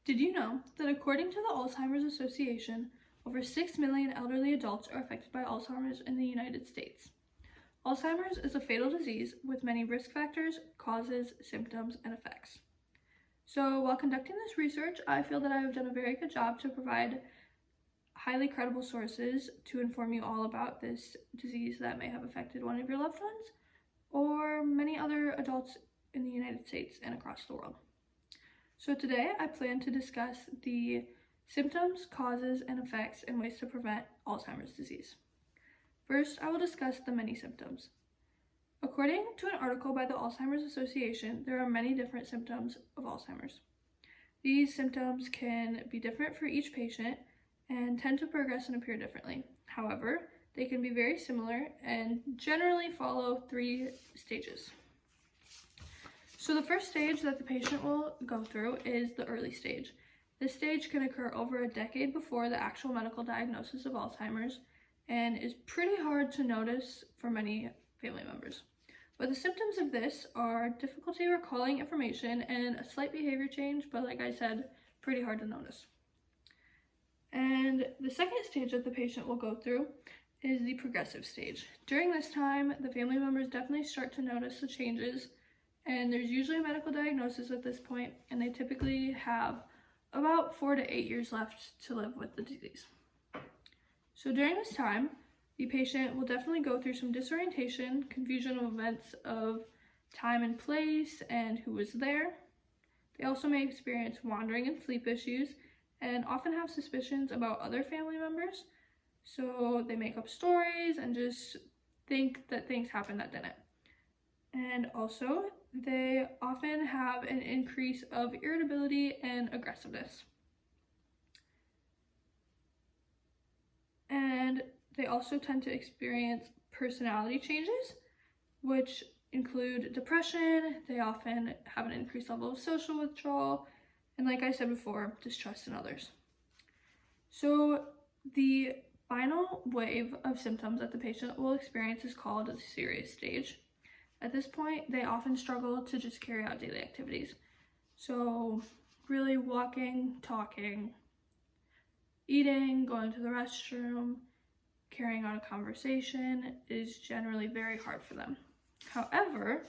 Did you know that according to the Alzheimer's Association, over 6 million elderly adults are affected by Alzheimer's in the United States? Alzheimer's is a fatal disease with many risk factors, causes, symptoms, and effects. So while conducting this research, I feel that I have done a very good job to provide highly credible sources to inform you all about this disease that may have affected one of your loved ones or many other adults in the United States and across the world. So today I plan to discuss the symptoms, causes, and effects and ways to prevent Alzheimer's disease. First, I will discuss the many symptoms. According to an article by the Alzheimer's Association, there are many different symptoms of Alzheimer's. These symptoms can be different for each patient and tend to progress and appear differently. However, they can be very similar and generally follow 3 stages. So the first stage that the patient will go through is the early stage. This stage can occur over a decade before the actual medical diagnosis of Alzheimer's and is pretty hard to notice for many family members. But the symptoms of this are difficulty recalling information and a slight behavior change, but like I said, pretty hard to notice. And the second stage that the patient will go through is the progressive stage. During this time, the family members definitely start to notice the changes, and there's usually a medical diagnosis at this point, and they typically have about 4 to 8 years left to live with the disease. So during this time, the patient will definitely go through some disorientation, confusion of events of time and place and who was there. They also may experience wandering and sleep issues and often have suspicions about other family members. So they make up stories and just think that things happened that didn't. And also, they often have an increase of irritability and aggressiveness. And they also tend to experience personality changes, which include depression. They often have an increased level of social withdrawal, and like I said before, distrust in others. So the final wave of symptoms that the patient will experience is called the serious stage. At this point, they often struggle to just carry out daily activities. So really walking, talking, eating, going to the restroom, carrying on a conversation is generally very hard for them. However,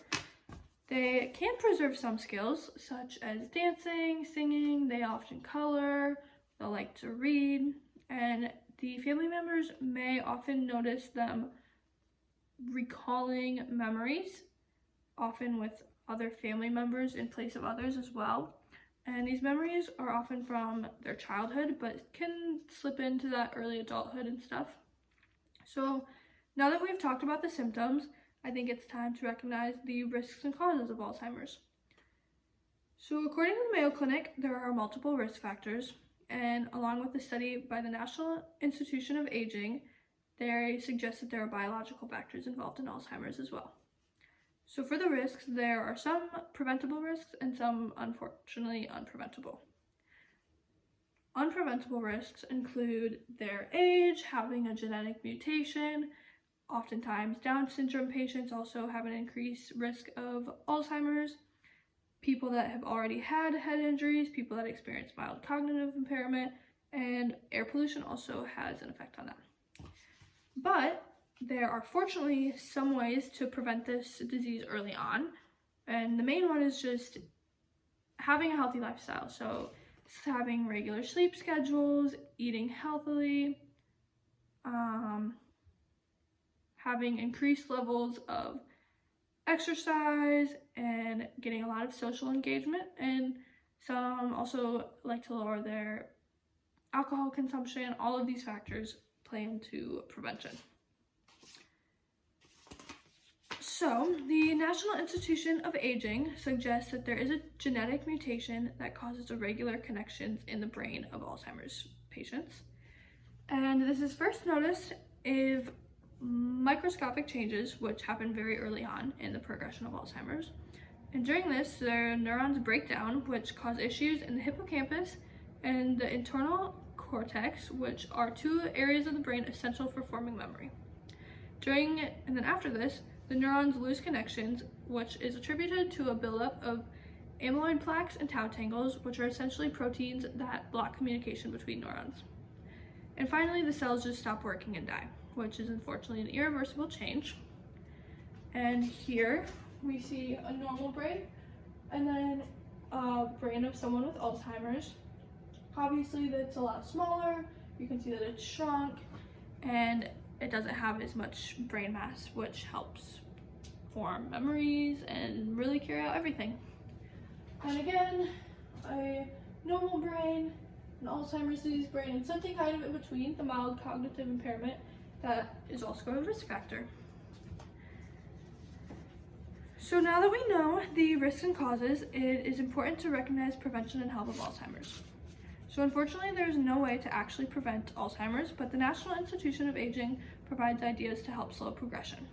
they can preserve some skills such as dancing, singing. They often color, they'll like to read, and the family members may often notice them recalling memories, often with other family members in place of others as well. And these memories are often from their childhood, but can slip into that early adulthood and stuff. So now that we've talked about the symptoms, I think it's time to recognize the risks and causes of Alzheimer's. So according to the Mayo Clinic, there are multiple risk factors, and along with the study by the National Institute of Aging, they suggest that there are biological factors involved in Alzheimer's as well. So for the risks, there are some preventable risks and some, unfortunately, unpreventable. Unpreventable risks include their age, having a genetic mutation. Oftentimes, Down syndrome patients also have an increased risk of Alzheimer's. People that have already had head injuries, people that experience mild cognitive impairment, and air pollution also has an effect on that. But there are fortunately some ways to prevent this disease early on, and the main one is just having a healthy lifestyle. So having regular sleep schedules, eating healthily, having increased levels of exercise, and getting a lot of social engagement. And some also like to lower their alcohol consumption. All of these factors play into prevention. So, the National Institute of Aging suggests that there is a genetic mutation that causes irregular connections in the brain of Alzheimer's patients. And this is first noticed if microscopic changes, which happen very early on in the progression of Alzheimer's. And during this, their neurons break down, which cause issues in the hippocampus and the internal cortex, which are 2 areas of the brain essential for forming memory. And then after this, the neurons lose connections, which is attributed to a buildup of amyloid plaques and tau tangles, which are essentially proteins that block communication between neurons. And finally, the cells just stop working and die, which is unfortunately an irreversible change. And here we see a normal brain and then a brain of someone with Alzheimer's. Obviously, that's a lot smaller. You can see that it's shrunk and it doesn't have as much brain mass, which helps form memories and really carry out everything. And again, a normal brain, an Alzheimer's disease brain, and something kind of in between, the mild cognitive impairment that is also a risk factor. So now that we know the risks and causes, it is important to recognize prevention and help of Alzheimer's. So unfortunately, there's no way to actually prevent Alzheimer's, but the National Institute of Aging provides ideas to help slow progression.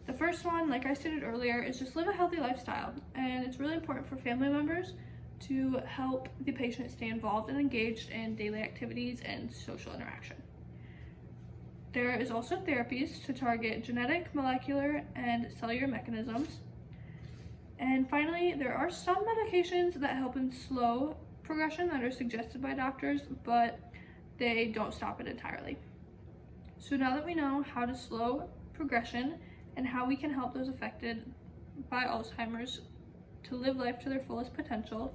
The first one, like I stated earlier, is just live a healthy lifestyle, and it's really important for family members to help the patient stay involved and engaged in daily activities and social interaction. There is also therapies to target genetic, molecular, and cellular mechanisms. And finally, there are some medications that help in slow progression that are suggested by doctors, but they don't stop it entirely. So now that we know how to slow progression and how we can help those affected by Alzheimer's to live life to their fullest potential,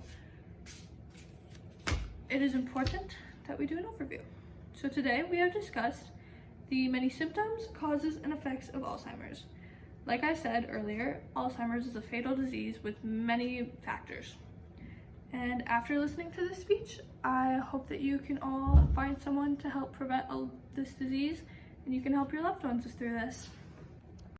it is important that we do an overview. So today we have discussed the many symptoms, causes, and effects of Alzheimer's. Like I said earlier, Alzheimer's is a fatal disease with many factors. And after listening to this speech, I hope that you can all find someone to help prevent this disease, and you can help your loved ones through this.